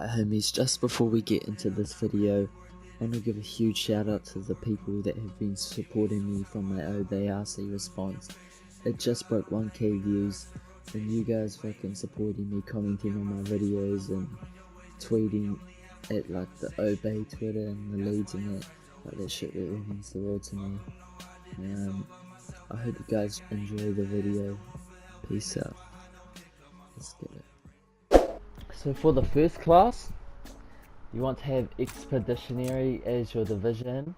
Alright homies, just before we get into this video, I want to give a huge shout out to the people that have been supporting me from my OBRC response. It just broke 1k views, and you guys fucking supporting me, commenting on my videos and tweeting at like the Obey Twitter and the leads and that, like that shit really means the world to me. I hope you guys enjoy the video. Peace out. Let's get it. So for the first class, you want to have Expeditionary as your division.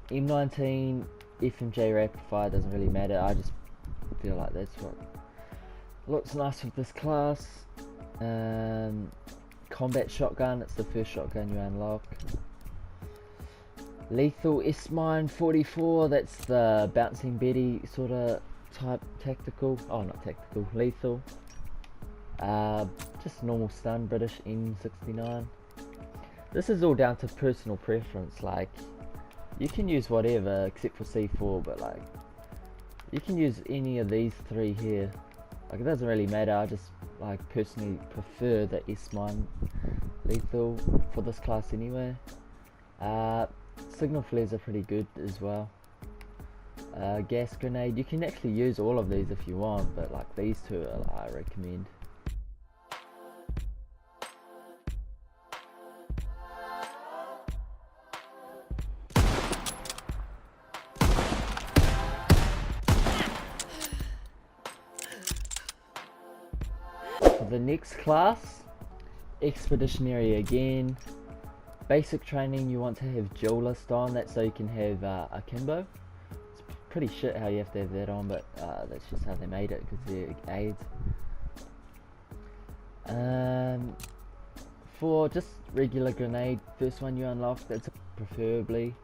M19, FMJ rapid fire doesn't really matter, I just feel like that's what looks nice with this class. Combat shotgun, it's the first shotgun you unlock. Lethal S-Mine 44, that's the bouncing Betty sort of type tactical, not tactical, lethal. Just normal stun, British M69. This is all down to personal preference, like you can use whatever except for C4, but like you can use any of these three here, like it doesn't really matter. I just like personally prefer the S-Mine lethal for this class anyway. Signal flares are pretty good as well. Gas grenade, you can actually use all of these if you want, but like these two are, I recommend. For the next class, Expeditionary again. Basic training, you want to have Dualist on, that's so you can have akimbo. It's pretty shit how you have to have that on, but that's just how they made it because they're aids. For just regular grenade, first one you unlock, that's preferably.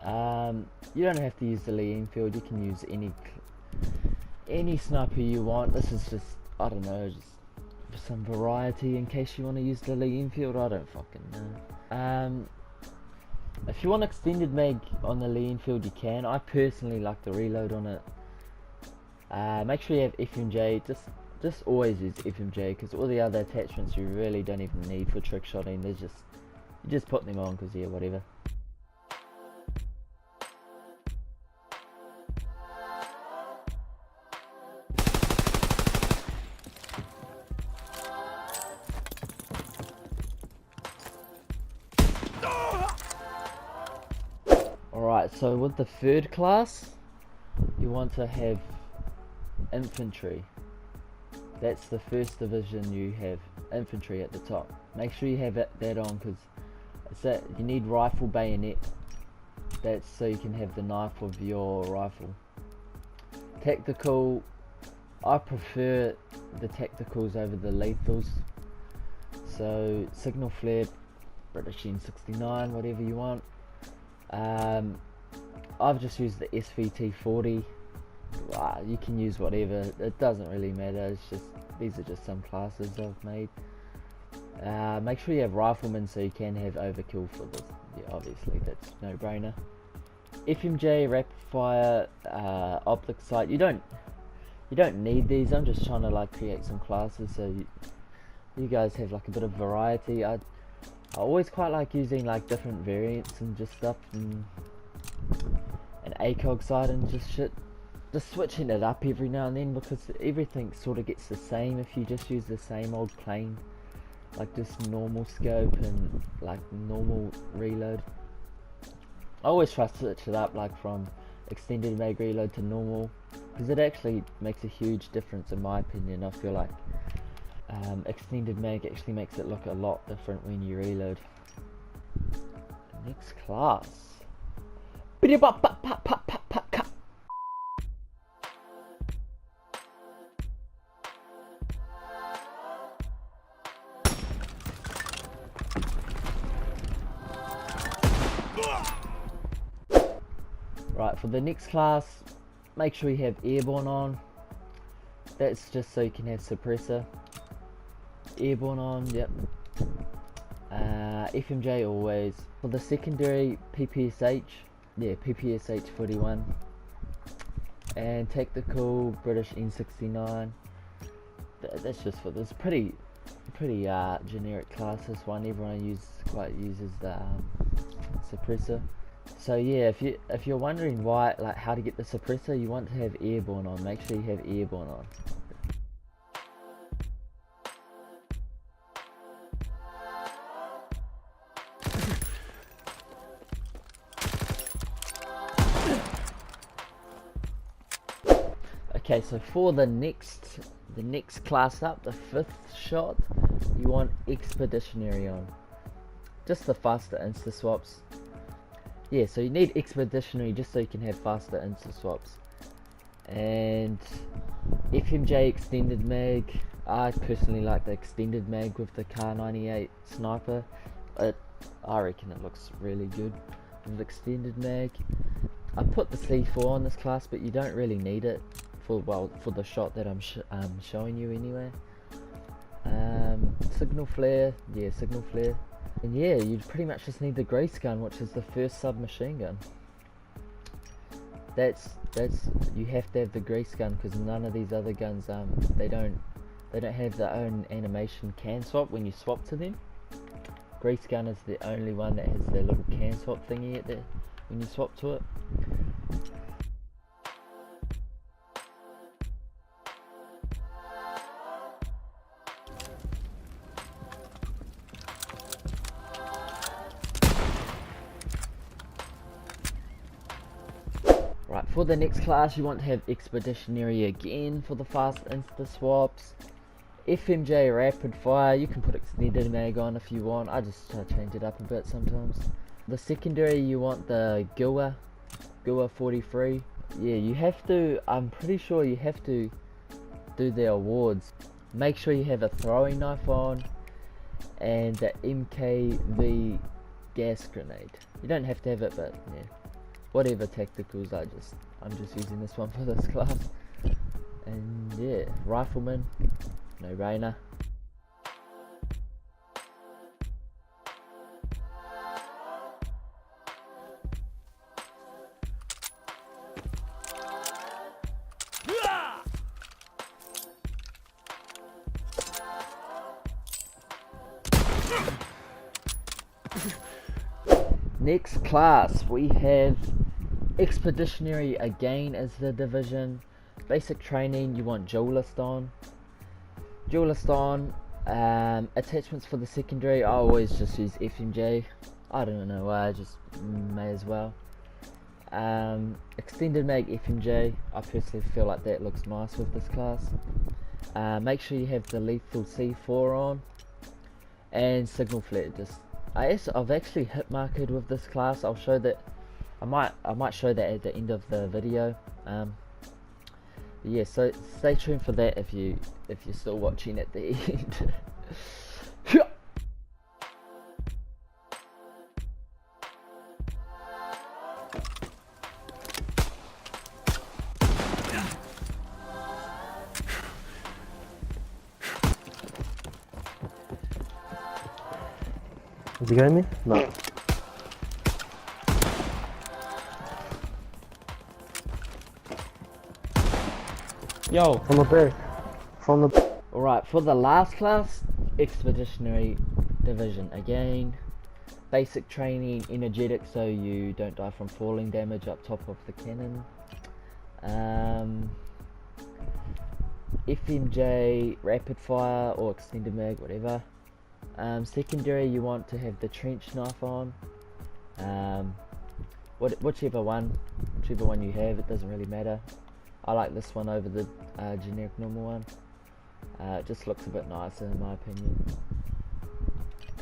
You don't have to use the Lee Enfield, you can use any sniper you want. This is just, I don't know, just for some variety in case you want to use the Lee Enfield. I don't fucking know. If you want extended mag on the Lee Enfield, you can. I personally like the reload on it. Make sure you have FMJ. Just always use FMJ because all the other attachments you really don't even need for trick shotting. You just put them on because yeah, whatever. Alright, so with the third class, you want to have Infantry. That's the first division you have, Infantry at the top. Make sure you have that on because it's that you need rifle bayonet. That's so you can have the knife of your rifle. Tactical, I prefer the tacticals over the lethals. So signal flare, British M69, whatever you want. I've just used the SVT40. You can use whatever, it doesn't really matter. It's just, these are just some classes I've made. Make sure you have rifleman so you can have overkill for this. Yeah, obviously that's no brainer. FMJ, rapid fire, optic sight. You don't need these. I'm just trying to like create some classes so you guys have like a bit of variety. I always quite like using like different variants and just stuff, and ACOG side and just shit. Just switching it up every now and then because everything sort of gets the same if you just use the same old plain, like just normal scope and like normal reload. I always try to switch it up like from extended mag reload to normal because it actually makes a huge difference in my opinion. I feel like extended mag actually makes it look a lot different when you reload. Next class. Right, for the next class, make sure you have Airborne on. That's just so you can have suppressor. Airborne on, yep. FMJ always. For the secondary, PPSH, yeah, PPSH 41. And tactical, British N69. That's just for this. Pretty pretty generic class. This one, everyone uses the suppressor. So yeah, if you're wondering why, like how to get the suppressor, you want to have Airborne on. Make sure you have Airborne on. Okay, so for the next class up, the 5th shot, you want Expeditionary on. Just the faster insta swaps. Yeah, so you need Expeditionary just so you can have faster insta swaps. And FMJ extended mag. I personally like the extended mag with the Kar98 sniper. I reckon it looks really good with extended mag. I put the C4 on this class, but you don't really need it for the shot that I'm showing you anyway. Signal flare, yeah, signal flare. And yeah, you pretty much just need the Grace gun, which is the first submachine gun. You have to have the Grace gun because none of these other guns they don't have their own animation can swap when you swap to them. Grace gun is the only one that has their little can swap thingy at there when you swap to it. Right, for the next class you want to have Expeditionary again for the fast insta swaps. FMJ rapid fire, you can put extended mag on if you want. I just change it up a bit sometimes. The secondary you want the Gua 43. Yeah, you have to, I'm pretty sure you have to do the awards. Make sure you have a throwing knife on and the MKV gas grenade. You don't have to have it, but yeah. Whatever tacticals, I'm just using this one for this class. And yeah, rifleman, no brainer. Next class we have Expeditionary again as the division. Basic training you want Dualist on. Attachments for the secondary I always just use FMJ. I don't know why, I just may as well. Extended mag FMJ, I personally feel like that looks nice with this class. Make sure you have the lethal C4 on. And signal flare. I've actually hit marked with this class. I'll show that. I might show that at the end of the video. Yeah, so stay tuned for that if you're still watching at the end. Did you get me? No. Yo! From the back. From the... Alright, for the last class, Expeditionary division again. Basic training, energetic, so you don't die from falling damage up top of the cannon. FMJ, rapid fire or extended mag, whatever. Secondary, you want to have the trench knife on. Whichever one you have, it doesn't really matter. I like this one over the generic normal one. It just looks a bit nicer in my opinion.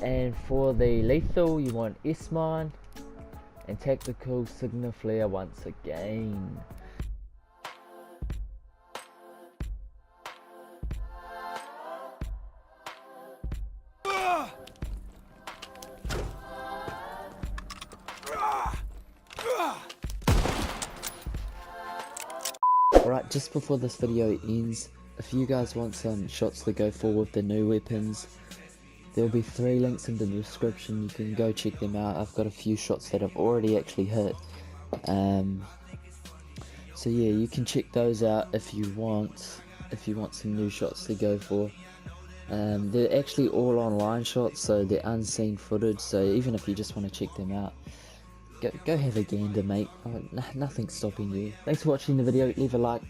And for the lethal, you want S-mine and tactical signal flare once again. Alright, just before this video ends, if you guys want some shots to go for with the new weapons, there will be 3 links in the description. You can go check them out. I've got a few shots that I've already actually hit. So yeah, you can check those out if you want some new shots to go for. They're actually all online shots, so they're unseen footage, so even if you just want to check them out, go have a gander, mate. Nothing's stopping you. Thanks for watching the video. Leave a like.